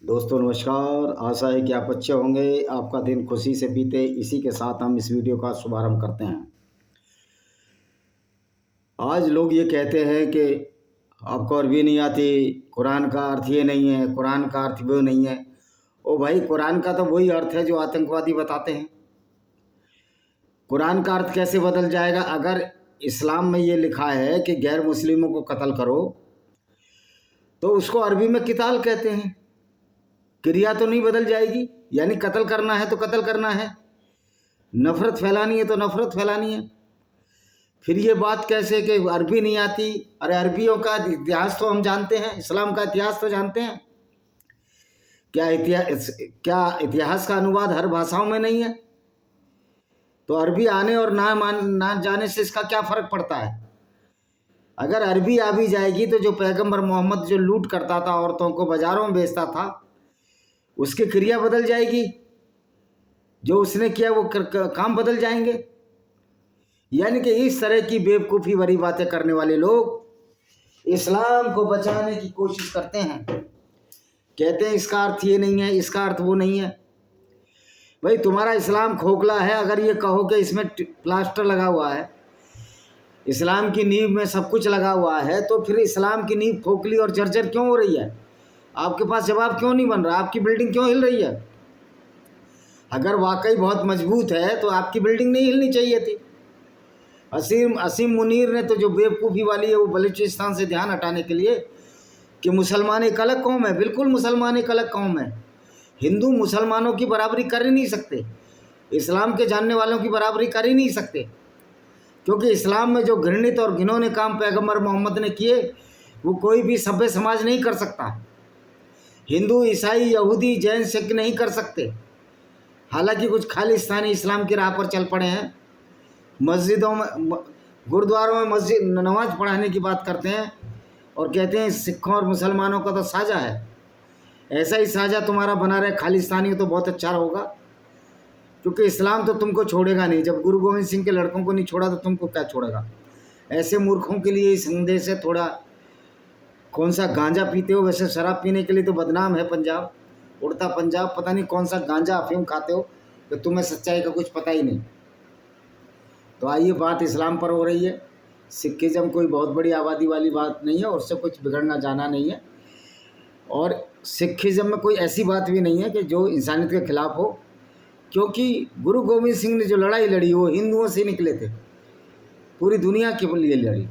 दोस्तों नमस्कार। आशा है कि आप अच्छे होंगे, आपका दिन खुशी से बीते। इसी के साथ हम इस वीडियो का शुभारंभ करते हैं। आज लोग ये कहते हैं कि आपको अरबी नहीं आती, कुरान का अर्थ ये नहीं है, कुरान का अर्थ वो नहीं है। ओ भाई, कुरान का तो वही अर्थ है जो आतंकवादी बताते हैं। कुरान का अर्थ कैसे बदल जाएगा? अगर इस्लाम में ये लिखा है कि गैर मुस्लिमों को कत्ल करो, तो उसको अरबी में किताल कहते हैं। क्रिया तो नहीं बदल जाएगी। यानी कत्ल करना है तो कत्ल करना है, नफरत फैलानी है तो नफरत फैलानी है। फिर ये बात कैसे कि अरबी नहीं आती? अरे अरबियों का इतिहास तो हम जानते हैं, इस्लाम का इतिहास तो जानते हैं। क्या इतिहास का अनुवाद हर भाषाओं में नहीं है? तो अरबी आने और ना जाने से इसका क्या फर्क पड़ता है? अगर अरबी आ भी जाएगी तो जो पैगंबर मोहम्मद जो लूट करता था, औरतों को बाजारों में बेचता था, उसकी क्रिया बदल जाएगी। जो उसने किया वो काम बदल जाएंगे। यानी कि इस तरह की बेवकूफ़ी भरी बातें करने वाले लोग इस्लाम को बचाने की कोशिश करते हैं। कहते हैं इसका अर्थ ये नहीं है, इसका अर्थ वो नहीं है। भाई, तुम्हारा इस्लाम खोखला है। अगर ये कहो कि इसमें प्लास्टर लगा हुआ है, इस्लाम की नींव में सब कुछ लगा हुआ है, तो फिर इस्लाम की नींव खोखली और जर्जर क्यों हो रही है? आपके पास जवाब क्यों नहीं बन रहा? आपकी बिल्डिंग क्यों हिल रही है? अगर वाकई बहुत मजबूत है तो आपकी बिल्डिंग नहीं हिलनी चाहिए थी। असीम मुनीर ने तो जो बेवकूफ़ी वाली है वो बलूचिस्तान से ध्यान हटाने के लिए कि मुसलमान एक अलग कौम है। बिल्कुल मुसलमान एक अलग कौम है। हिंदू मुसलमानों की बराबरी कर ही नहीं सकते, इस्लाम के जानने वालों की बराबरी कर ही नहीं सकते, क्योंकि इस्लाम में जो घृणित और घिनौने काम पैगंबर मोहम्मद ने किए वो कोई भी सभ्य समाज नहीं कर सकता। हिंदू, ईसाई, यहूदी, जैन, सिख नहीं कर सकते। हालांकि कुछ खालिस्तानी इस्लाम की राह पर चल पड़े हैं, मस्जिदों में, गुरुद्वारों में मस्जिद नमाज पढ़ाने की बात करते हैं और कहते हैं सिखों और मुसलमानों का तो साझा है। ऐसा ही साझा तुम्हारा बना रहे खालिस्तानी तो बहुत अच्छा होगा, क्योंकि इस्लाम तो तुमको छोड़ेगा नहीं। जब गुरु गोविंद सिंह के लड़कों को नहीं छोड़ा तो तुमको क्या छोड़ेगा? ऐसे मूर्खों के लिए इस संदेश है थोड़ा। कौन सा गांजा पीते हो? वैसे शराब पीने के लिए तो बदनाम है पंजाब, उड़ता पंजाब। पता नहीं कौन सा गांजा अफीम खाते हो कि तुम्हें सच्चाई का कुछ पता ही नहीं। तो आइए, बात इस्लाम पर हो रही है। सिखिज़म कोई बहुत बड़ी आबादी वाली बात नहीं है और उससे कुछ बिगड़ना जाना नहीं है। और सिखिज़म में कोई ऐसी बात भी नहीं है कि जो इंसानियत के खिलाफ हो, क्योंकि गुरु गोविंद सिंह ने जो लड़ाई लड़ी वो हिंदुओं से निकले थे, पूरी दुनिया के लिए लड़ी।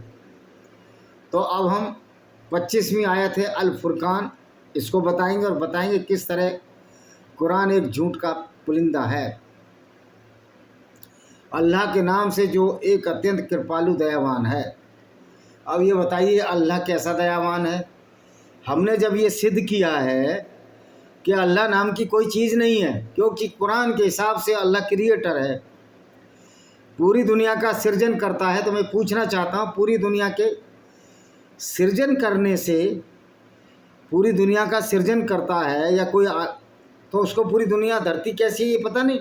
तो अब हम 25वीं आयत है अल फुरकान, इसको बताएंगे और बताएंगे किस तरह कुरान एक झूठ का पुलिंदा है। अल्लाह के नाम से जो एक अत्यंत कृपालु दयावान है। अब ये बताइए अल्लाह कैसा दयावान है? हमने जब ये सिद्ध किया है कि अल्लाह नाम की कोई चीज़ नहीं है, क्योंकि कुरान के हिसाब से अल्लाह क्रिएटर है, पूरी दुनिया का सृजन करता है। तो मैं पूछना चाहता हूँ, पूरी दुनिया के सृजन करने से, पूरी दुनिया का सृजन करता है या कोई तो उसको पूरी दुनिया धरती कैसी है ये पता नहीं।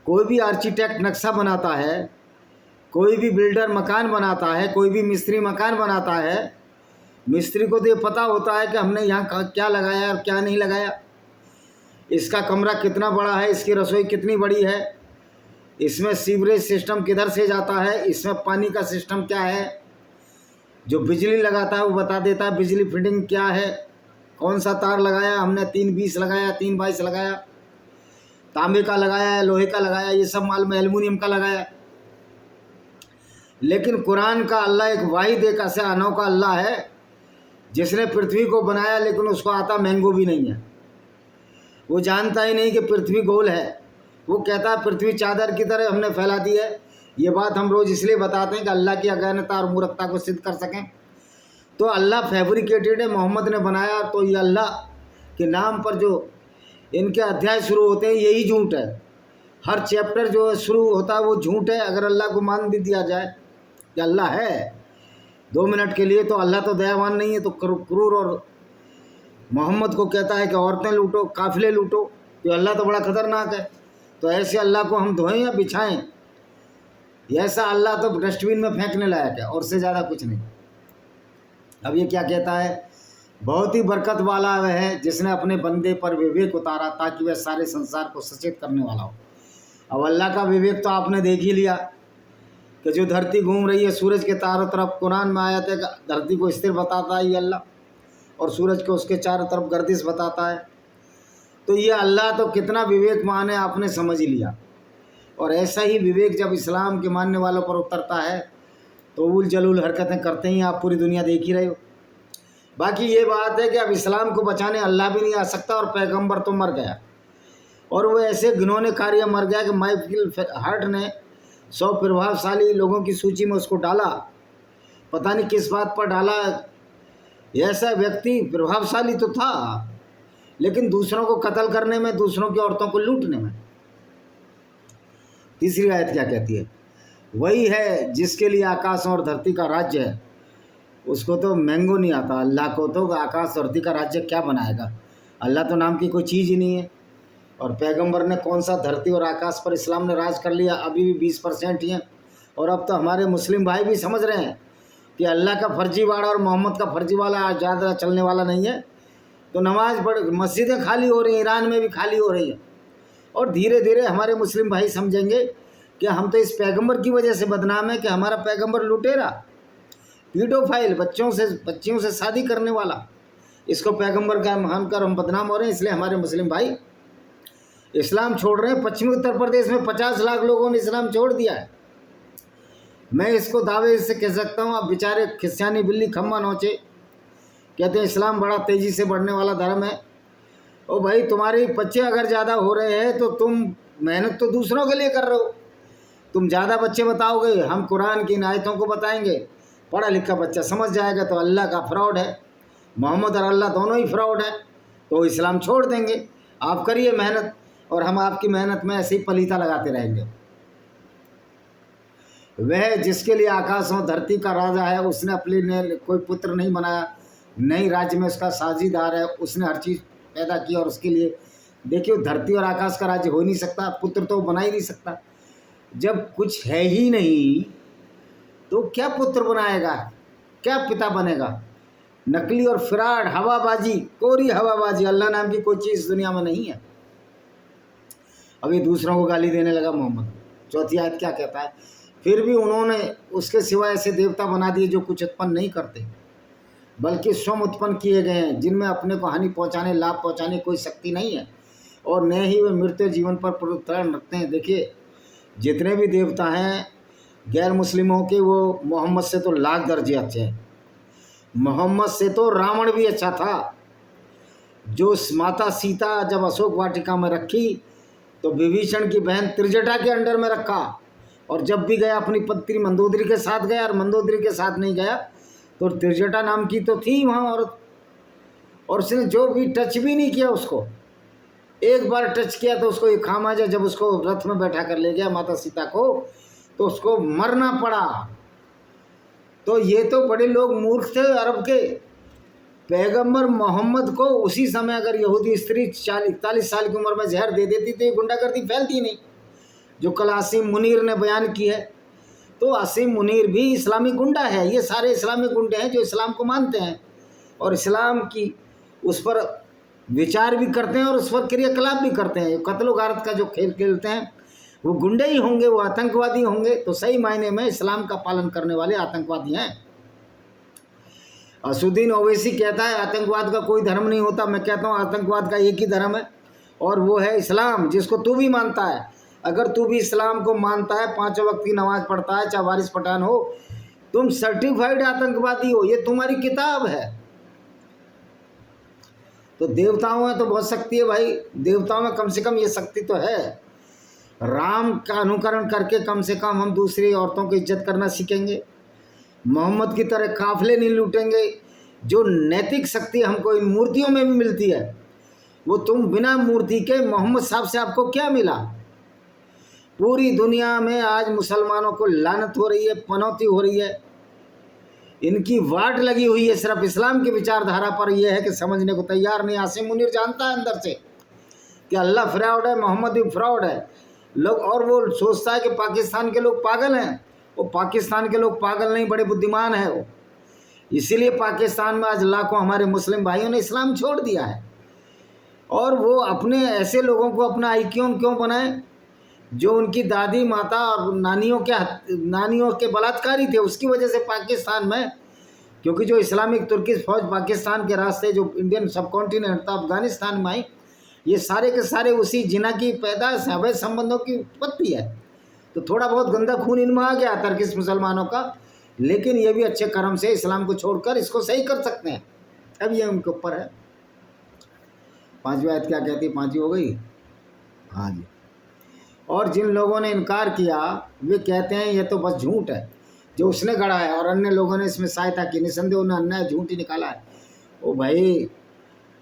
कोई भी आर्किटेक्ट नक्शा बनाता है, कोई भी बिल्डर मकान बनाता है, कोई भी मिस्त्री मकान बनाता है, मिस्त्री को तो ये पता होता है कि हमने यहाँ क्या लगाया और क्या नहीं लगाया, इसका कमरा कितना बड़ा है, इसकी रसोई कितनी बड़ी है, इसमें सीवरेज सिस्टम किधर से जाता है, इसमें पानी का सिस्टम क्या है। जो बिजली लगाता है वो बता देता है बिजली फिटिंग क्या है, कौन सा तार लगाया, हमने 320 लगाया, 322 लगाया, तांबे का लगाया, लोहे का लगाया, ये सब माल में एल्युमिनियम का लगाया। लेकिन कुरान का अल्लाह एक वाहिद एक ऐसा अनोखा अल्लाह है जिसने पृथ्वी को बनाया, लेकिन उसको आता मैंगो भी नहीं है। वो जानता ही नहीं कि पृथ्वी गोल है। वो कहता है पृथ्वी चादर की तरह हमने फैला दी है। ये बात हम रोज़ इसलिए बताते हैं कि अल्लाह की अज्ञानता और मूर्खता को सिद्ध कर सकें। तो अल्लाह फैब्रिकेटेड है, मोहम्मद ने बनाया। तो ये अल्लाह के नाम पर जो इनके अध्याय शुरू होते हैं यही झूठ है। हर चैप्टर जो शुरू होता है वो झूठ है। अगर अल्लाह को मान भी दिया जाए कि अल्लाह है 2 मिनट के लिए, तो अल्लाह तो दयावान नहीं है, तो क्रूर और मोहम्मद को कहता है कि औरतें लूटो, काफिले लूटो, तो अल्लाह तो बड़ा खतरनाक है। तो ऐसे अल्लाह को हम धोएं या बिछाएं? ऐसा अल्लाह तो डस्टबिन में फेंकने लायक है और से ज़्यादा कुछ नहीं। अब ये क्या कहता है? बहुत ही बरकत वाला वह है जिसने अपने बंदे पर विवेक उतारा ताकि वह सारे संसार को सचेत करने वाला हो। अब अल्लाह का विवेक तो आपने देख ही लिया कि जो धरती घूम रही है सूरज के चारों तरफ, कुरान में आयत है धरती को स्थिर बताता है ये अल्लाह, और सूरज को उसके चारों तरफ गर्दिश बताता है। तो ये अल्लाह तो कितना विवेकमान है आपने समझ ही लिया। और ऐसा ही विवेक जब इस्लाम के मानने वालों पर उतरता है तो उल जलूल हरकतें करते ही आप पूरी दुनिया देख ही रहे हो। बाकी ये बात है कि अब इस्लाम को बचाने अल्लाह भी नहीं आ सकता और पैगंबर तो मर गया, और वो ऐसे घिनौने कार्य मर गया कि माइकल हार्ट ने 100 प्रभावशाली लोगों की सूची में उसको डाला। पता नहीं किस बात पर डाला। ऐसा व्यक्ति प्रभावशाली तो था लेकिन दूसरों को कत्ल करने में, दूसरों की औरतों को लूटने में। तीसरी आयत क्या कहती है? वही है जिसके लिए आकाश और धरती का राज्य है। उसको तो मैंगो नहीं आता, अल्लाह को तो आकाश धरती का राज्य क्या बनाएगा। अल्लाह तो नाम की कोई चीज़ ही नहीं है। और पैगंबर ने कौन सा धरती और आकाश पर इस्लाम ने राज कर लिया, अभी भी 20% ही हैं। और अब तो हमारे मुस्लिम भाई भी समझ रहे हैं कि अल्लाह का फर्जीवाड़ा और मोहम्मद का फर्जीवाड़ा ज़्यादा चलने वाला नहीं है। तो नमाज पढ़, मस्जिदें खाली हो रही हैं, ईरान में भी खाली हो रही है। और धीरे धीरे हमारे मुस्लिम भाई समझेंगे कि हम तो इस पैगंबर की वजह से बदनाम है कि हमारा पैगंबर लुटेरा, पीडोफाइल, बच्चियों से शादी करने वाला, इसको पैगंबर का मानकर हम बदनाम हो रहे हैं। इसलिए हमारे मुस्लिम भाई इस्लाम छोड़ रहे हैं। पश्चिमी उत्तर प्रदेश में 50 लाख लोगों ने इस्लाम छोड़ दिया है। मैं इसको दावे से कह सकता हूँ। अब बेचारे क्रिश्चियानी बिल्ली खम्मा नोचे, कहते हैं इस्लाम बड़ा तेज़ी से बढ़ने वाला धर्म है। ओ भाई, तुम्हारे बच्चे अगर ज़्यादा हो रहे हैं तो तुम मेहनत तो दूसरों के लिए कर रहे हो। तुम ज़्यादा बच्चे बताओगे, हम कुरान की आयतों को बताएंगे, पढ़ा लिखा बच्चा समझ जाएगा तो अल्लाह का फ्रॉड है, मोहम्मद और अल्लाह दोनों ही फ्रॉड है, तो इस्लाम छोड़ देंगे। आप करिए मेहनत और हम आपकी मेहनत में ऐसे ही पलीता लगाते रहेंगे। वह जिसके लिए आकाश और धरती का राजा है, उसने अपने लिए कोई पुत्र नहीं बनाया, नहीं राज्य में उसका साझीदार है। उसने हर चीज़ पैदा की और उसके लिए, देखिए धरती और आकाश का राज्य हो नहीं सकता, पुत्र तो बना ही नहीं सकता। जब कुछ है ही नहीं तो क्या पुत्र बनाएगा, क्या पिता बनेगा। नकली और फ्रॉड, हवाबाजी, कोरी हवाबाजी, अल्लाह नाम की कोई चीज़ दुनिया में नहीं है। अब ये दूसरों को गाली देने लगा मोहम्मद। चौथी आयत क्या कहता है? फिर भी उन्होंने उसके सिवा ऐसे देवता बना दिए जो कुछ उत्पन्न नहीं करते बल्कि स्वयं उत्पन्न किए गए हैं, जिनमें अपने को हानि पहुंचाने, लाभ पहुंचाने कोई शक्ति नहीं है, और न ही वे मृत्यु जीवन पर परित्राण रखते हैं। देखिए जितने भी देवता हैं गैर मुस्लिमों के, वो मोहम्मद से तो लाख दर्जे अच्छे हैं। मोहम्मद से तो रावण भी अच्छा था। जो माता सीता जब अशोक वाटिका में रखी तो विभीषण की बहन त्रिजटा के अंडर में रखा, और जब भी गया अपनी पत्नी मंदोदरी के साथ गया, और मंदोदरी के साथ नहीं गया तो त्रिजटा नाम की तो थी वहाँ औरत, और उसने जो भी टच भी नहीं किया उसको। एक बार टच किया तो उसको एक खामाजा, जब उसको रथ में बैठा कर ले गया माता सीता को, तो उसको मरना पड़ा। तो ये तो बड़े लोग मूर्ख थे अरब के। पैगंबर मोहम्मद को उसी समय अगर यहूदी स्त्री 40-41 साल की उम्र में जहर दे देती तो ये गुंडागर्दी फैलती नहीं, जो कल आसिम मुनीर ने बयान की है। तो आसिम मुनीर भी इस्लामी गुंडा है। ये सारे इस्लामी गुंडे हैं जो इस्लाम को मानते हैं और इस्लाम की उस पर विचार भी करते हैं और उस पर क्रियाकलाप भी करते हैं। कत्लो गारत का जो खेल खेलते हैं वो गुंडे ही होंगे, वो आतंकवादी होंगे। तो सही मायने में इस्लाम का पालन करने वाले आतंकवादी हैं। असुद्दीन ओवैसी कहता है आतंकवाद का कोई धर्म नहीं होता। मैं कहता हूँ आतंकवाद का एक ही धर्म है और वो है इस्लाम, जिसको तू भी मानता है। अगर तू भी इस्लाम को मानता है, 5 वक्त की नमाज पढ़ता है, चाहे वारिस पठान हो, तुम सर्टिफाइड आतंकवादी हो। ये तुम्हारी किताब है। तो देवताओं में तो बहुत शक्ति है भाई, देवताओं में कम से कम ये शक्ति तो है। राम का अनुकरण करके कम से कम हम दूसरी औरतों की इज्जत करना सीखेंगे। मोहम्मद की तरह काफिले नहीं लूटेंगे। जो नैतिक शक्ति हमको इन मूर्तियों में भी मिलती है, वो तुम बिना मूर्ति के मोहम्मद साहब से आपको क्या मिला। पूरी दुनिया में आज मुसलमानों को लानत हो रही है, पनौती हो रही है, इनकी वाट लगी हुई है सिर्फ इस्लाम की विचारधारा पर। यह है कि समझने को तैयार नहीं। आसिम मुनीर जानता है अंदर से कि अल्लाह फ्रॉड है, मोहम्मद भी फ्रॉड है लोग, और वो सोचता है कि पाकिस्तान के लोग पागल हैं। वो पाकिस्तान के लोग पागल नहीं, बड़े बुद्धिमान हैं वो। इसीलिए पाकिस्तान में आज लाखों हमारे मुस्लिम भाइयों ने इस्लाम छोड़ दिया है। और वो अपने ऐसे लोगों को अपना आइकॉन क्यों बनाए जो उनकी दादी माता और नानियों के बलात्कारी थे। उसकी वजह से पाकिस्तान में, क्योंकि जो इस्लामिक तुर्किश फौज पाकिस्तान के रास्ते जो इंडियन सब कॉन्टिनेंट था अफगानिस्तान में आई, ये सारे के सारे उसी जिना की पैदाइश अवैध संबंधों की उत्पत्ति है। तो थोड़ा बहुत गंदा खून इनमें आ गया तुर्किश मुसलमानों का, लेकिन ये भी अच्छे कर्म से इस्लाम को छोड़कर इसको सही कर सकते हैं। अब ये उनके ऊपर है। 5वीं आयत क्या कहती है? 5वीं हो गई, हाँ जी। और जिन लोगों ने इनकार किया वे कहते हैं ये तो बस झूठ है जो उसने गढ़ा है और अन्य लोगों ने इसमें सहायता की, निसंदेह उन्हें अन्याय झूठ ही निकाला है। ओ भाई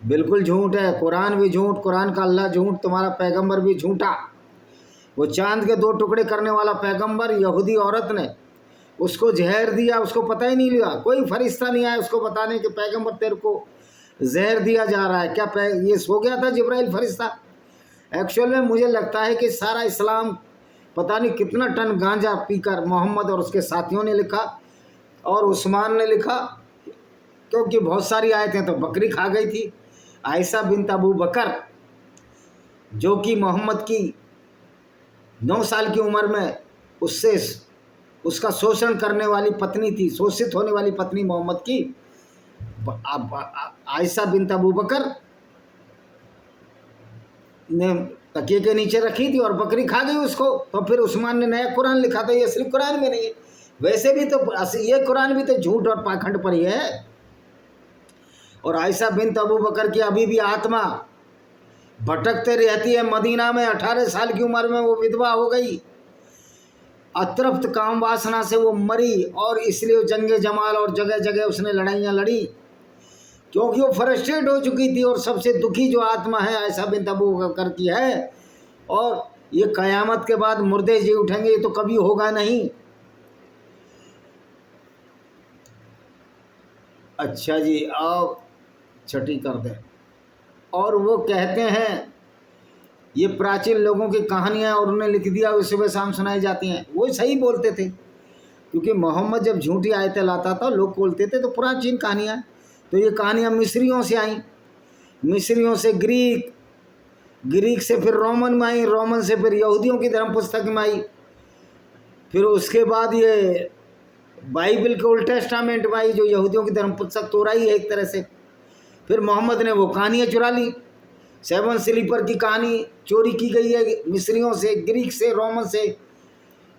बिल्कुल झूठ है, कुरान भी झूठ, कुरान का अल्लाह झूठ, तुम्हारा पैगंबर भी झूठा। वो चांद के 2 टुकड़े करने वाला पैगंबर, यहूदी औरत ने उसको जहर दिया, उसको पता ही नहीं लिया, कोई फरिश्ता नहीं आया उसको बताने के पैगंबर तेरे को जहर दिया जा रहा है। क्या ये सो गया था जिब्राइल फरिश्ता? एक्चुअल में मुझे लगता है कि सारा इस्लाम पता नहीं कितना टन गांजा पीकर मोहम्मद और उसके साथियों ने लिखा और उस्मान ने लिखा, क्योंकि बहुत सारी आयतें तो बकरी खा गई थी। आयशा बिन्त अबू बकर जो कि मोहम्मद की 9 साल की उम्र में उससे उसका शोषण करने वाली पत्नी थी, शोषित होने वाली पत्नी मोहम्मद की आयशा बिन्त अबू बकर ने तकिए के नीचे रखी थी और बकरी खा गई उसको। तो फिर उस्मान ने नया कुरान लिखा था, ये असली कुरान में नहीं है। वैसे भी तो ये कुरान भी तो झूठ और पाखंड पर ही है। और आयशा बिन्त अबू बकर की अभी भी आत्मा भटकते रहती है मदीना में। 18 साल की उम्र में वो विधवा हो गई, अतृप्त काम वासना से वो मरी और इसलिए जंगे जमाल और जगह जगह उसने लड़ाइयाँ लड़ी, क्योंकि वो फ्रस्ट्रेट हो चुकी थी। और सबसे दुखी जो आत्मा है आयशा बिन्त अबू बकर की है। और ये कयामत के बाद मुर्दे जी उठेंगे, ये तो कभी होगा नहीं। अच्छा जी, अब छठी कर दें। और वो कहते हैं ये प्राचीन लोगों की कहानियाँ और उन्हें लिख दिया, वो सुबह शाम सुनाई जाती हैं। वो सही बोलते थे, क्योंकि मोहम्मद जब झूठी आयतें लाता था लोग बोलते थे तो प्राचीन कहानियाँ। तो ये कहानियाँ मिस्रियों से आई, मिस्रियों से ग्रीक, ग्रीक से फिर रोमन में आई, रोमन से फिर यहूदियों की धर्म पुस्तक में आई, फिर उसके बाद ये बाइबल के ओल्ड टेस्टामेंट में आई जो यहूदियों की धर्म पुस्तक तोराई है एक तरह से। फिर मोहम्मद ने वो कहानियाँ चुरा ली। 7 स्लीपर की कहानी चोरी की गई है मिस्रियों से, ग्रीक से, रोमन से।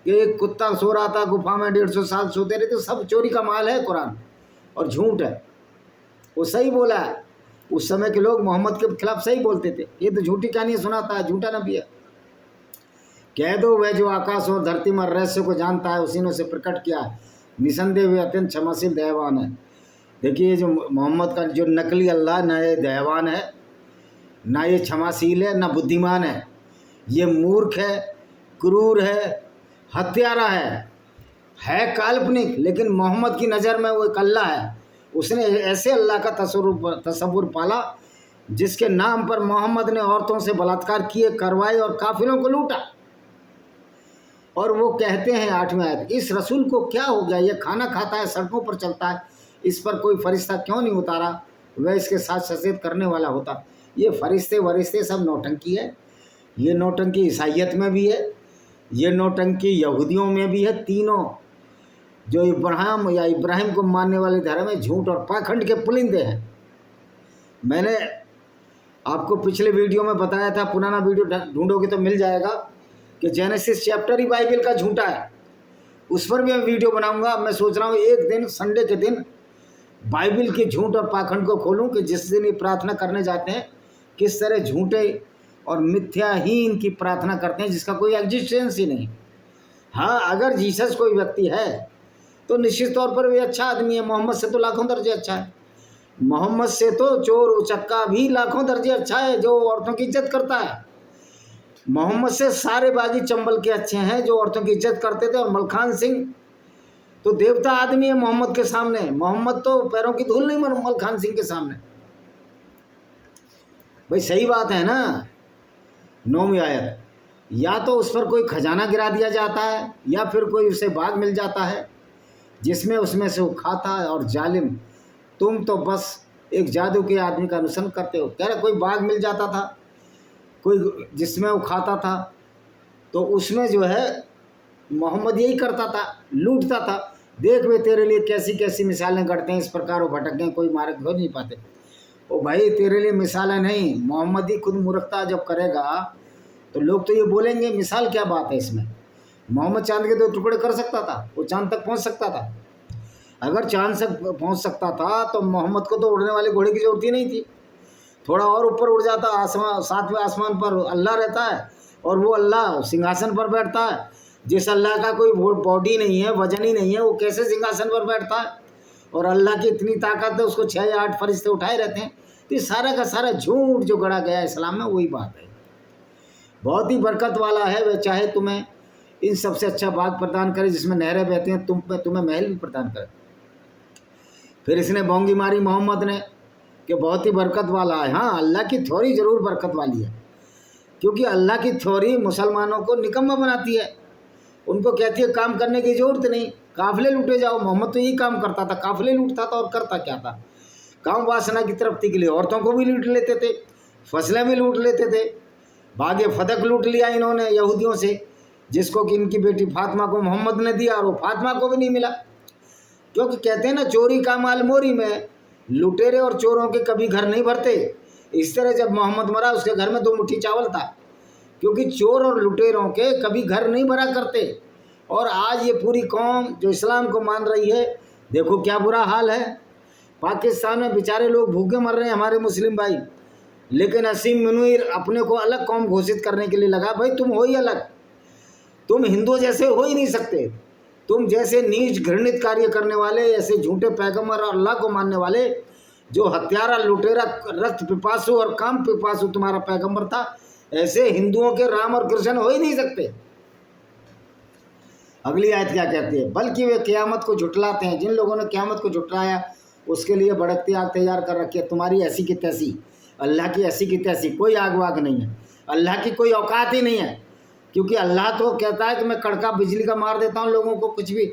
एक कुत्ता सो रहा था गुफा में, 150 साल सोते रहे, तो सब चोरी का माल है कुरान और झूठ है। वो सही बोला है, उस समय के लोग मोहम्मद के खिलाफ सही बोलते थे, ये तो झूठी कहानी सुनाता है, झूठा नबी है। कह दो वह जो आकाश और धरती में रहस्य को जानता है उसी ने उसे प्रकट किया है, निसंदेह वे अत्यंत क्षमाशील दयावान है। देखिए जो मोहम्मद का जो नकली अल्लाह, ना ये दयावान है, ना ये क्षमाशील है, ना बुद्धिमान है, ये मूर्ख है, क्रूर है, हत्यारा है काल्पनिक। लेकिन मोहम्मद की नज़र में वो एक अल्लाह है। उसने ऐसे अल्लाह का तसव्वुर पाला जिसके नाम पर मोहम्मद ने औरतों से बलात्कार किए, करवाए और काफिलों को लूटा। और वो कहते हैं 8वें आयत, इस रसूल को क्या हो गया, ये खाना खाता है, सड़कों पर चलता है, इस पर कोई फरिश्ता क्यों नहीं उतारा, वह इसके साथ सचेत करने वाला होता। ये फरिश्ते वरिश्ते सब नौटंकी है। ये नौटंकी ईसाइयत में भी है, ये नौटंकी यहूदियों में भी है। तीनों जो इब्राहिम को मानने वाले धर्म में झूठ और पाखंड के पुलिंदे हैं। मैंने आपको पिछले वीडियो में बताया था, पुराना वीडियो ढूंढोगे तो मिल जाएगा, कि जेनेसिस चैप्टर ही बाइबल का झूठा है। उस पर भी मैं वीडियो बनाऊंगा। मैं सोच रहा हूँ एक दिन संडे के दिन बाइबल के झूठ और पाखंड को खोलूं, कि जिस दिन ये प्रार्थना करने जाते हैं किस तरह झूठे और मिथ्याहीन की प्रार्थना करते हैं जिसका कोई एग्जिस्टेंस ही नहीं। हाँ, अगर जीसस कोई व्यक्ति है तो निश्चित तौर पर वे अच्छा आदमी है, मोहम्मद से तो लाखों दर्जे अच्छा है। मोहम्मद से तो चोर उचक्का भी लाखों दर्जे अच्छा है जो औरतों की इज्जत करता है। मोहम्मद से सारे बागी चंबल के अच्छे हैं जो औरतों की इज्जत करते थे। और मलखान सिंह तो देवता आदमी है मोहम्मद के सामने। मोहम्मद तो पैरों की धूल नहीं मलखान सिंह के सामने। भाई सही बात है ना। 9वीं आयत, या तो उस पर कोई खजाना गिरा दिया जाता है या फिर कोई उसे बाग मिल जाता है जिसमें उसमें से वो खाता है। और जालिम, तुम तो बस एक जादू के आदमी का अनुसरण करते हो। कह रहे कोई बाग मिल जाता था, कोई जिसमें वो खाता था, तो उसमें जो है मोहम्मद यही करता था, लूटता था। देख वे तेरे लिए कैसी कैसी मिसालें गढ़ते हैं, इस प्रकार वो भटक गए, कोई मार्ग हो नहीं पाते। ओ भाई, तेरे लिए मिसालें नहीं, मोहम्मद ही खुद मूर्खता जब करेगा तो लोग तो ये बोलेंगे मिसाल क्या बात है इसमें। मोहम्मद चांद के 2 टुकड़े कर सकता था, वो चांद तक पहुंच सकता था। अगर चांद तक पहुंच सकता था तो मोहम्मद को तो उड़ने वाले घोड़े की जरूरत ही नहीं थी। थोड़ा और ऊपर उड़ जाता, आसमान 7वें आसमान पर अल्लाह रहता है और वो अल्लाह सिंहासन पर बैठता है। जिस अल्लाह का कोई बॉडी नहीं है, वजन ही नहीं है, वो कैसे सिंहासन पर बैठता है? और अल्लाह की इतनी ताकत है, उसको 6 या 8 फरिश्ते उठाए रहते हैं। तो ये सारा का सारा झूठ जो गढ़ा गया इस्लाम में, वही बात है। बहुत ही बरकत वाला है वह, चाहे तुम्हें इन सबसे अच्छा बाग प्रदान करे जिसमें नहरें बहती हैं, तुम्हें महल भी प्रदान करे। फिर इसने बोंगी मारी मोहम्मद ने कि बहुत ही बरकत वाला है। हाँ, अल्लाह की थ्योरी ज़रूर बरकत वाली है, क्योंकि अल्लाह की थ्योरी मुसलमानों को निकम्मा बनाती है। उनको कहती है काम करने की ज़रूरत नहीं, काफिले लूटे जाओ। मोहम्मद तो यही काम करता था, काफिले लूटता था और करता क्या था, काम वासना की तरफ निकले। औरतों को भी लूट लेते थे, फसलें भी लूट लेते थे। बागे फदक लूट लिया इन्होंने यहूदियों से, जिसको कि इनकी बेटी फातिमा को मोहम्मद ने दिया, और वो फातिमा को भी नहीं मिला। क्योंकि कहते हैं ना, चोरी का माल मोरी में। लुटेरे और चोरों के कभी घर नहीं भरते। इस तरह जब मोहम्मद मरा, उसके घर में 2 मुट्ठी चावल था, क्योंकि चोर और लुटेरों के कभी घर नहीं भरा करते। और आज ये पूरी कौम जो इस्लाम को मान रही है, देखो क्या बुरा हाल है। पाकिस्तान में बेचारे लोग भूखे मर रहे हैं, हमारे मुस्लिम भाई। लेकिन असीम मुनीर अपने को अलग कौम घोषित करने के लिए लगा। भाई तुम हो ही अलग, तुम हिंदुओं जैसे हो ही नहीं सकते। तुम जैसे नीच घृणित कार्य करने वाले, ऐसे झूठे पैगंबर और अल्लाह को मानने वाले, जो हत्यारा, लुटेरा, रक्त पिपासु और काम पिपासु तुम्हारा पैगंबर था, ऐसे हिंदुओं के राम और कृष्ण हो ही नहीं सकते। अगली आयत क्या कहती है? बल्कि वे क़यामत को झुटलाते हैं। जिन लोगों ने क़यामत को झुटलाया उसके लिए भड़कती आग तैयार कर रखी है। तुम्हारी ऐसी की तैसी, अल्लाह की ऐसी की तैसी, कोई आग वाग नहीं है। अल्लाह की कोई औकात ही नहीं है, क्योंकि अल्लाह तो कहता है कि मैं कड़का बिजली का मार देता हूँ लोगों को, कुछ भी।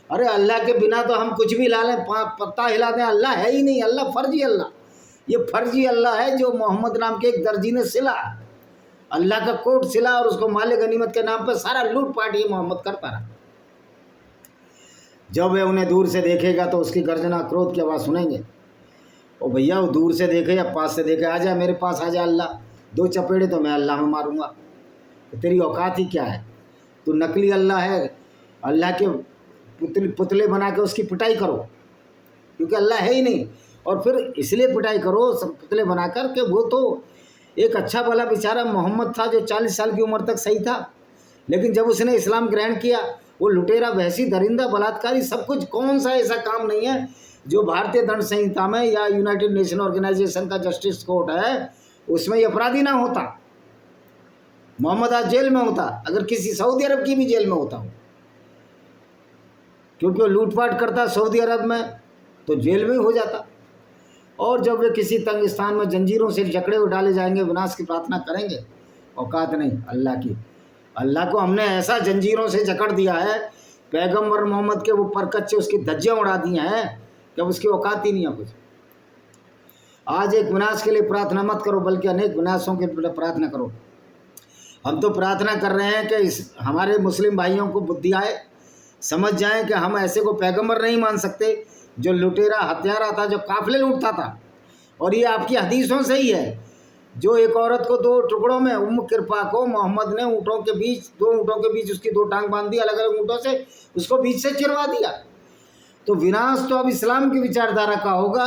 अरे अल्लाह के बिना तो हम कुछ भी ला लें, पत्ता हिला दें, अल्लाह है ही नहीं। अल्लाह फर्जी अल्लाह, ये फर्जी अल्लाह है जो मोहम्मद नाम के एक दर्जी ने सिला, अल्लाह का कोट सिला, और उसको माले गनीमत के नाम पर सारा लूट पाट ये मोहम्मद करता रहा। जब वे उन्हें दूर से देखेगा तो उसकी गर्जना, क्रोध की आवाज़ सुनेंगे। ओ भैया, वो दूर से देखे या पास से देखे, आ जा मेरे पास, आ जा अल्लाह, 2 चपेड़े तो मैं अल्लाह में मारूंगा। तो तेरी औकात ही क्या है? तू नकली अल्लाह है। अल्लाह के पुतले बना के उसकी पिटाई करो, क्योंकि अल्लाह है ही नहीं। और फिर इसलिए पिटाई करो सब पुतले बना कर के वो तो एक अच्छा भला बेचारा मोहम्मद था जो 40 साल की उम्र तक सही था, लेकिन जब उसने इस्लाम ग्रहण किया, वो लुटेरा, बहसी, दरिंदा, बलात्कारी, सब कुछ। कौन सा ऐसा काम नहीं है जो भारतीय दंड संहिता में या यूनाइटेड नेशन ऑर्गेनाइजेशन का जस्टिस कोर्ट है उसमें ये अपराधी ना होता। मोहम्मद आज जेल में होता, अगर किसी सऊदी अरब की भी जेल में होता हो, क्योंकि वो लूटपाट करता सऊदी अरब में, तो जेल में ही हो जाता। और जब वे किसी तंग स्थान में जंजीरों से जकड़े हुए डाले जाएंगे, विनाश की प्रार्थना करेंगे। औकात नहीं अल्लाह की। अल्लाह को हमने ऐसा जंजीरों से जकड़ दिया है, पैगंबर मोहम्मद के वो परकच्चे उसकी धज्जियाँ उड़ा दी हैं कि अब उसकी औकात ही नहीं है कुछ। आज एक विनाश के लिए प्रार्थना मत करो, बल्कि अनेक विनाशों के लिए प्रार्थना करो। हम तो प्रार्थना कर रहे हैं कि हमारे मुस्लिम भाइयों को बुद्धि आए, समझ जाएं कि हम ऐसे को पैगंबर नहीं मान सकते जो लुटेरा, हत्यारा था, जो काफिले लूटता था। और ये आपकी हदीसों से ही है, जो एक औरत को 2 टुकड़ों में, उम्म किरपा को मोहम्मद ने ऊँटों के बीच, 2 ऊँटों के बीच उसकी 2 टांग बांध दी, अलग अलग ऊँटों से उसको बीच से चिरवा दिया। तो विनाश तो अब इस्लाम की विचारधारा का होगा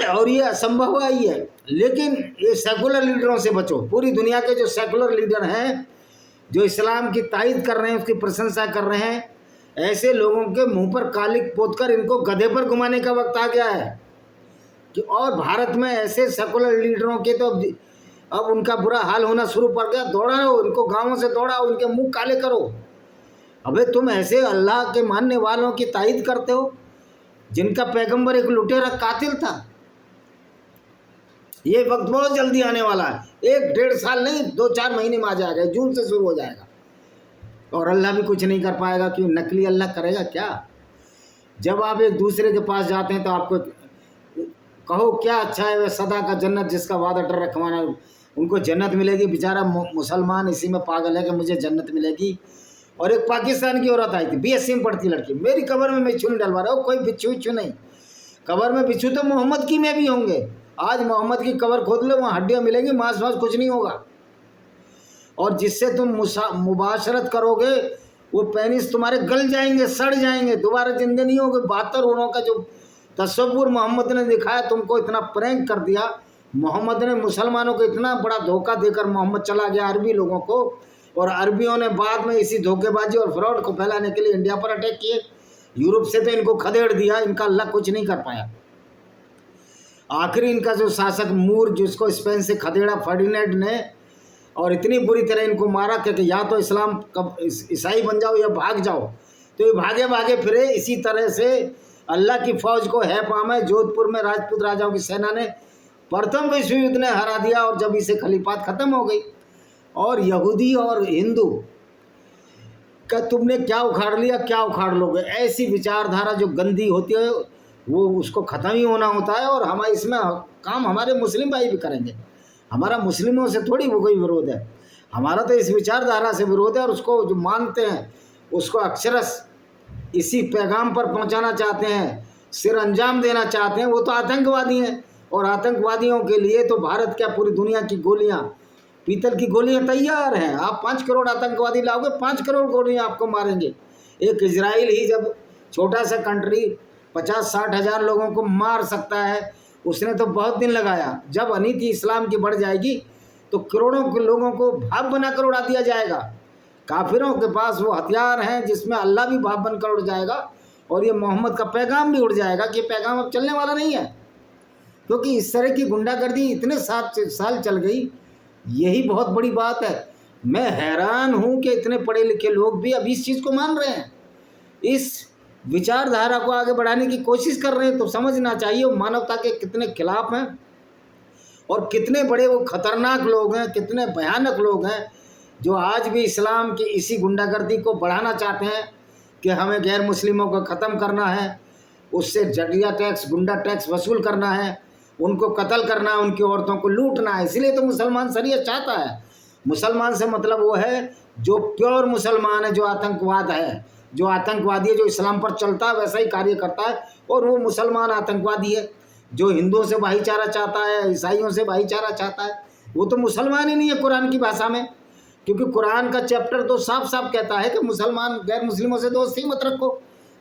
और ये असंभव ही है। लेकिन ये सेकुलर लीडरों से बचो। पूरी दुनिया के जो सेकुलर लीडर हैं, जो इस्लाम की तायद कर रहे हैं, उसकी प्रशंसा कर रहे हैं, ऐसे लोगों के मुंह पर कालिक पोतकर इनको गधे पर घुमाने का वक्त आ गया है। कि और भारत में ऐसे सेकुलर लीडरों के तो अब उनका बुरा हाल होना शुरू पड़ गया। दौड़ाओ उनको, गांवों से दौड़ाओ, उनके मुंह काले करो। अबे तुम ऐसे अल्लाह के मानने वालों की तायद करते हो जिनका पैगंबर एक लुटेरा कातिल था। ये वक्त बहुत जल्दी आने वाला है, 1-1.5 साल नहीं, 2-4 महीने में आ जाएगा, जून से शुरू हो जाएगा। और अल्लाह भी कुछ नहीं कर पाएगा, क्यों? नकली अल्लाह करेगा क्या? जब आप एक दूसरे के पास जाते हैं तो आपको कहो क्या अच्छा है, वह सदा का जन्नत जिसका वादा डर रखवाना, उनको जन्नत मिलेगी। बेचारा मुसलमान इसी में पागल है कि मुझे जन्नत मिलेगी। और एक पाकिस्तान की औरत आई थी, BSc में पढ़ती लड़की, मेरी कब्र में बिच्छू नहीं डलवा रहा हो, कोई बिच्छू विच्छू नहीं, कब्र में बिच्छू तो मोहम्मद की में भी होंगे। आज मोहम्मद की कब्र खोद लो, वहाँ हड्डियाँ मिलेंगी, मांस वास कुछ नहीं होगा। और जिससे तुम मुबाशरत करोगे वो पेनिस तुम्हारे गल जाएंगे, सड़ जाएंगे, दोबारा जिंदे नहीं होगे। 72 होने का जो तस्वुर मोहम्मद ने दिखाया, तुमको इतना प्रैंक कर दिया मोहम्मद ने, मुसलमानों को इतना बड़ा धोखा देकर मोहम्मद चला गया अरबी लोगों को, और अरबियों ने बाद में इसी धोखेबाजी और फ्रॉड को फैलाने के लिए इंडिया पर अटैक किए। यूरोप से तो इनको खदेड़ दिया, इनका अल्लाह कुछ नहीं कर पाया। आखिरी इनका जो शासक मूर, जिसको स्पेन से खदेड़ा फर्डिनेंड ने, और इतनी बुरी तरह इनको मारा कि या तो इस्लाम कब ईसाई बन जाओ या भाग जाओ। तो ये भागे भागे फिरे। इसी तरह से अल्लाह की फ़ौज को है पामे, जोधपुर में राजपूत राजाओं की सेना ने प्रथम विश्व युद्ध ने हरा दिया, और जब इसे खलीफात ख़त्म हो गई। और यहूदी और हिंदू का तुमने क्या उखाड़ लिया, क्या उखाड़ लोगे। ऐसी विचारधारा जो गंदी होती है वो उसको ख़त्म ही होना होता है। और हमारे इसमें काम हमारे मुस्लिम भाई भी करेंगे, हमारा मुस्लिमों से थोड़ी वो कोई विरोध है, हमारा तो इस विचारधारा से विरोध है। और उसको जो मानते हैं उसको अक्षरश इसी पैगाम पर पहुंचाना चाहते हैं, सिर अंजाम देना चाहते हैं, वो तो आतंकवादी हैं। और आतंकवादियों के लिए तो भारत क्या पूरी दुनिया की गोलियां, पीतल की गोलियां तैयार हैं। आप 5 करोड़ आतंकवादी लाओगे, 5 करोड़ गोलियां आपको मारेंगे। एक इजराइल ही जब छोटा सा कंट्री 50-60 हज़ार लोगों को मार सकता है, उसने तो बहुत दिन लगाया। जब अनीति इस्लाम की बढ़ जाएगी तो करोड़ों के लोगों को भाप बनाकर उड़ा दिया जाएगा। काफिरों के पास वो हथियार हैं जिसमें अल्लाह भी भाप बनकर उड़ जाएगा, और ये मोहम्मद का पैगाम भी उड़ जाएगा कि पैगाम अब चलने वाला नहीं है। क्योंकि इस तरह की गुंडागर्दी इतने 7 साल चल गई, यही बहुत बड़ी बात है। मैं हैरान हूँ कि इतने पढ़े लिखे लोग भी अभी इस चीज़ को मान रहे हैं, इस विचारधारा को आगे बढ़ाने की कोशिश कर रहे हैं। तो समझना चाहिए वो मानवता के कितने खिलाफ हैं, और कितने बड़े वो खतरनाक लोग हैं, कितने भयानक लोग हैं जो आज भी इस्लाम की इसी गुंडागर्दी को बढ़ाना चाहते हैं कि हमें गैर मुस्लिमों को ख़त्म करना है, उससे जड़िया टैक्स, गुंडा टैक्स वसूल करना है, उनको कत्ल करना है, उनकी औरतों को लूटना है। इसलिए तो मुसलमान शरीयत चाहता है। मुसलमान से मतलब वो है जो प्योर मुसलमान है, जो आतंकवाद है, जो आतंकवादी है, जो इस्लाम पर चलता है वैसा ही कार्य करता है, और वो मुसलमान आतंकवादी है। जो हिंदुओं से भाईचारा चाहता है, ईसाइयों से भाईचारा चाहता है, वो तो मुसलमान ही नहीं है कुरान की भाषा में। क्योंकि कुरान का चैप्टर तो साफ साफ कहता है कि मुसलमान गैर मुस्लिमों से दोस्ती मत रखो,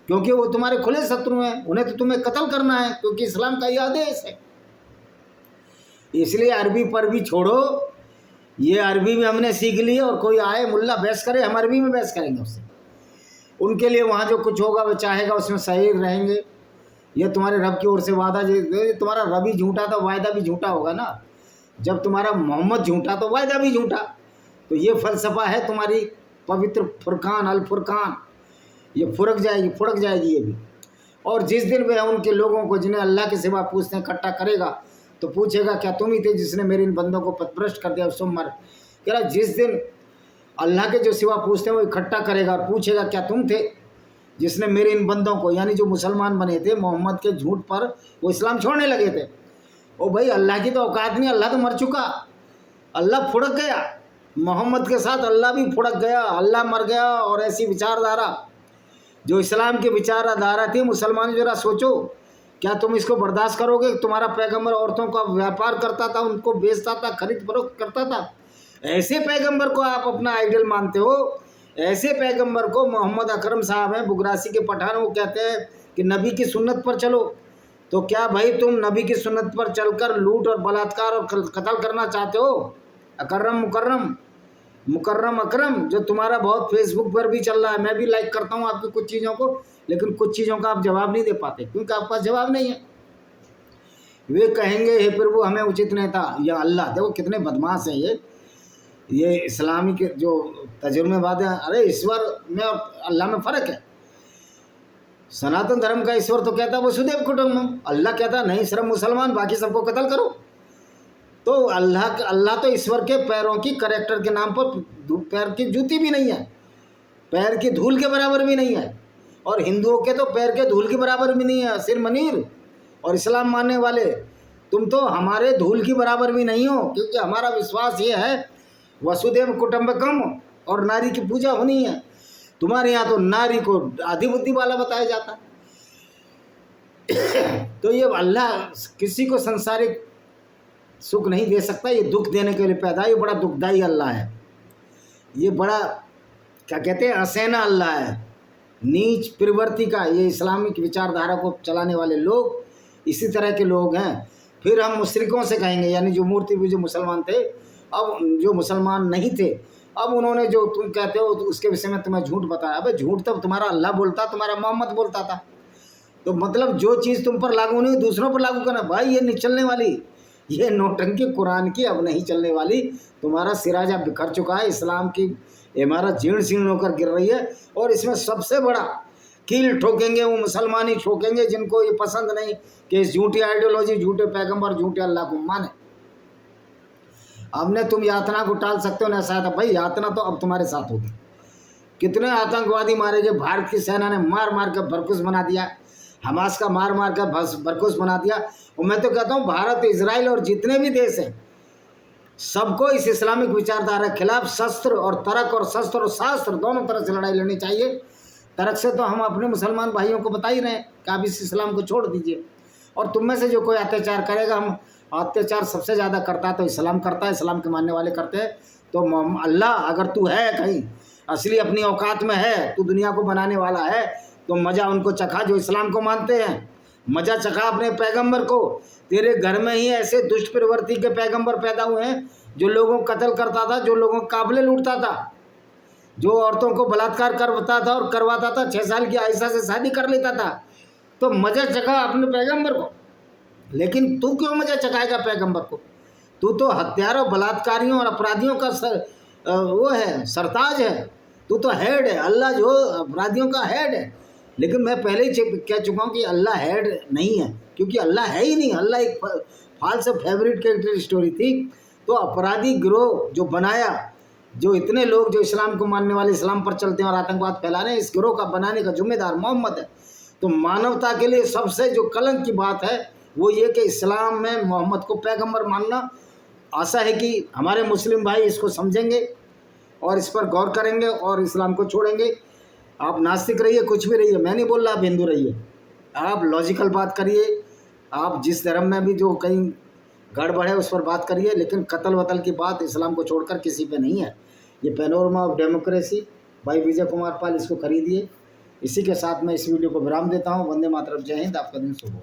क्योंकि वो तुम्हारे खुले शत्रु हैं, उन्हें तो तुम्हें कत्ल करना है, क्योंकि इस्लाम का यह आदेश है। इसलिए अरबी पर भी छोड़ो, ये अरबी भी हमने सीख ली है, और कोई आए मुल्ला बहस करे, हम अरबी में बहस करेंगे उससे। उनके लिए वहाँ जो कुछ होगा वो चाहेगा उसमें सही रहेंगे। ये तुम्हारे रब की ओर से वादा, तुम्हारा रब ही झूठा तो वायदा भी झूठा होगा ना। जब तुम्हारा मोहम्मद झूठा तो वायदा भी झूठा। तो ये फ़लसफ़ा है तुम्हारी पवित्र फुरकान, अल फुरकान, ये फुरक जाएगी ये भी। और जिस दिन वह उनके लोगों को जिन्हें अल्लाह के सिवा पूछते हैं इकट्ठा करेगा, तो पूछेगा क्या तुम ही थे जिसने मेरे इन बंदों को पथभ्रष्ट कर दिया। सोमवार कह रहा जिस दिन अल्लाह के जो सिवा पूछते हैं वो इकट्ठा करेगा और पूछेगा क्या तुम थे जिसने मेरे इन बंदों को, यानी जो मुसलमान बने थे मोहम्मद के झूठ पर, वो इस्लाम छोड़ने लगे थे। ओ भाई अल्लाह की तो औकात नहीं, अल्लाह तो मर चुका, अल्लाह फुड़क गया, मोहम्मद के साथ अल्लाह भी फुड़क गया, अल्लाह मर गया। और ऐसी विचारधारा जो इस्लाम की विचारधारा थी, मुसलमान जरा सोचो, क्या तुम इसको बर्दाश्त करोगे? तुम्हारा पैगंबर औरतों का व्यापार करता था, उनको बेचता था, खरीद फरोख्त करता था। ऐसे पैगंबर को आप अपना आइडल मानते हो, ऐसे पैगंबर को मोहम्मद अकरम साहब हैं बुगरासी के पठान, वो कहते हैं कि नबी की सुन्नत पर चलो। तो क्या भाई तुम नबी की सुन्नत पर चलकर लूट और बलात्कार और कत्ल करना चाहते हो? अकरम मुकर्रम अकरम जो तुम्हारा बहुत फेसबुक पर भी चल रहा है, मैं भी लाइक करता हूँ आपकी कुछ चीज़ों को, लेकिन कुछ चीज़ों का आप जवाब नहीं दे पाते क्योंकि आपके पास जवाब नहीं है। वे कहेंगे हे प्रभु हमें उचित नहीं था, या अल्लाह, देखो कितने बदमाश हैं ये इस्लामी के जो तजुर्बेबाज हैं। अरे ईश्वर में और अल्लाह में फ़र्क है। सनातन धर्म का ईश्वर तो कहता है वसुदेव कुटुंबकम, अल्लाह कहता नहीं सिर्फ मुसलमान बाकी सबको कत्ल करो। तो अल्लाह तो ईश्वर के पैरों की करेक्टर के नाम पर पैर की जूती भी नहीं है, पैर की धूल के बराबर भी नहीं है। और हिंदुओं के तो पैर के धूल के बराबर भी नहीं है सिर मनीर। और इस्लाम मानने वाले तुम तो हमारे धूल की बराबर भी नहीं हो, क्योंकि हमारा विश्वास ये है वसुदेव कुटुंबकम और नारी की पूजा होनी है। तुम्हारे यहाँ तो नारी को आधी बुद्धि वाला बताया जाता है। तो ये अल्लाह किसी को संसारिक सुख नहीं दे सकता, ये दुख देने के लिए पैदा, ये बड़ा दुखदाई अल्लाह है। ये बड़ा क्या कहते हैं असेना अल्लाह है, नीच प्रवृत्ति का। ये इस्लामिक विचारधारा को चलाने वाले लोग इसी तरह के लोग हैं। फिर हम मुशरिकों से कहेंगे, यानी जो मूर्ति भी जो मुसलमान थे, अब जो मुसलमान नहीं थे, अब उन्होंने जो तुम कहते हो तो उसके विषय में तुम्हें झूठ बताया। अबे झूठ तब तुम्हारा अल्लाह बोलता, तुम्हारा मोहम्मद बोलता था। तो मतलब जो चीज़ तुम पर लागू नहीं दूसरों पर लागू करना, भाई ये नहीं चलने वाली, ये नौटंकी कुरान की अब नहीं चलने वाली। तुम्हारा सिराजा बिखर चुका है, इस्लाम की इमारत जीर्ण शीर्ण होकर गिर रही है। और इसमें सबसे बड़ा कील ठोकेंगे वो मुसलमान ही ठोकेंगे जिनको ये पसंद नहीं कि इस झूठी आइडियोलॉजी, झूठे पैगंबर, झूठे अल्लाह को माने। हमने तुम यातना को टाल सकते हो ना, शायद भाई यातना तो अब तुम्हारे साथ होगी। कितने आतंकवादी मारे गए, भारत की सेना ने मार मार कर भरकुस बना दिया, हमास का मार मार कर भरकुस बना दिया। और मैं तो कहता हूँ भारत, इजराइल और जितने भी देश हैं सबको इस इस्लामिक विचारधारा के खिलाफ शस्त्र और तर्क और शस्त्र और शास्त्र दोनों तरह से लड़ाई लड़नी चाहिए। तर्क से तो हम अपने मुसलमान भाइयों को बता ही रहे हैं कि आप इस इस्लाम को छोड़ दीजिए। और तुम में से जो कोई अत्याचार करेगा, हम अत्याचार सबसे ज़्यादा करता है तो इस्लाम करता है, इस्लाम के मानने वाले करते हैं। तो अल्लाह अगर तू है कहीं असली अपनी औकात में है, तू दुनिया को बनाने वाला है, तो मज़ा उनको चखा जो इस्लाम को मानते हैं, मज़ा चखा अपने पैगंबर को। तेरे घर में ही ऐसे दुष्ट प्रवृत्ति के पैगंबर पैदा हुए हैं जो लोगों को कत्ल करता था, जो लोगों को काबिले लूटता था, जो औरतों को बलात्कार करता था और करवाता था, 6 साल की आयशा से शादी कर लेता था। तो मज़ा चखा अपने पैगंबर को। लेकिन तू क्यों मज़ा चखाएगा पैगंबर को? तू तो हत्यारों, बलात्कारियों और अपराधियों का वो है, सरताज है। तू तो हेड है, अल्लाह जो अपराधियों का हेड है। लेकिन मैं पहले ही कह चुका हूँ कि अल्लाह हेड नहीं है, क्योंकि अल्लाह है ही नहीं। अल्लाह एक फाल्स फेवरेट कैरेक्टर स्टोरी थी। तो अपराधी गिरोह जो बनाया, जो इतने लोग जो इस्लाम को मानने वाले, इस्लाम पर चलते हैं और आतंकवाद फैला रहे हैं, इस गिरोह का बनाने का जिम्मेदार मोहम्मद है। तो मानवता के लिए सबसे जो कलंक की बात है वो ये कि इस्लाम में मोहम्मद को पैगंबर मानना। आशा है कि हमारे मुस्लिम भाई इसको समझेंगे और इस पर गौर करेंगे और इस्लाम को छोड़ेंगे। आप नास्तिक रहिए, कुछ भी रहिए, मैं नहीं बोल रहा आप हिंदू रहिए, आप लॉजिकल बात करिए, आप जिस धर्म में भी जो कहीं गड़बड़ है उस पर बात करिए, लेकिन कत्ल वतल की बात इस्लाम को छोड़कर किसी पे नहीं है। ये पैनोरमा ऑफ डेमोक्रेसी भाई विजय कुमार पाल, इसको खरीदिए। इसी के साथ मैं इस वीडियो को विराम देता हूँ। वंदे मातरम, जय हिंद, आपका दिन शुभ हो।